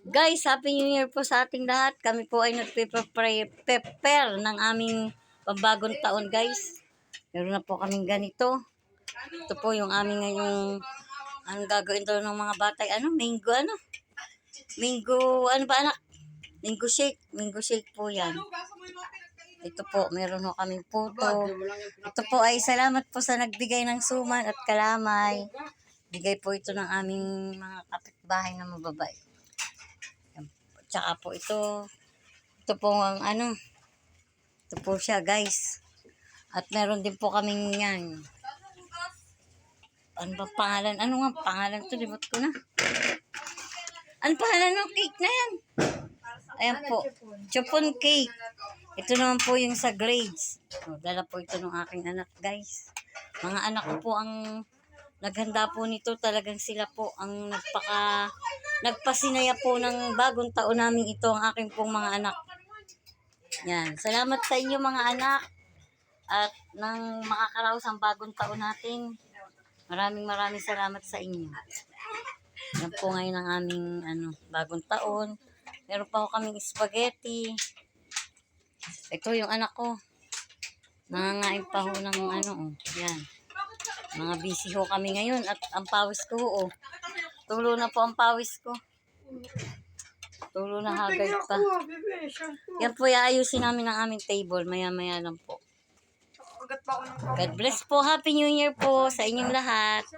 Guys, Happy New Year po sa ating lahat. Kami po ay nagpe-prepare ng aming pambagong taon, guys. Meron na po kaming ganito. Ito po yung aming ngayong anong gagawin daw ng mga batay. Mango, ano ba anak? Mango shake. Mango shake po yan. Ito po, meron ho kaming puto. Ito po ay salamat po sa nagbigay ng suman at kalamay. Bigay po ito ng aming mga kapitbahay na mababait. Tsaka po ito. Ito po ang ito po siya, guys. At meron din po kaming yan. Ano ba pangalan? Ano nga pangalan ito? Limot ko na. Ano pangalan ng cake na yan? Ayan po. Chupon cake. Ito naman po yung sa grades. Dala po ito ng aking anak, guys. Mga anak ko po ang naghanda po nito. Talagang sila po ang nagpasinaya po ng bagong taon namin ito, ang aking pong mga anak. Yan. Salamat sa inyo mga anak. At nang makakaraos ang bagong taon natin. Maraming salamat sa inyo. Yan po ngayon ang aming bagong taon. Meron pa ako kaming spaghetti. Ito yung anak ko. Nangangain pa ho ng yan. Mga busy ho kami ngayon at ang pawis ko ho. Tulo na po ang pawis ko. Tulo na hagad pa. Yan po, iayusin namin ang aming table. Maya-maya lang po. God bless po. Happy New Year po sa inyong lahat.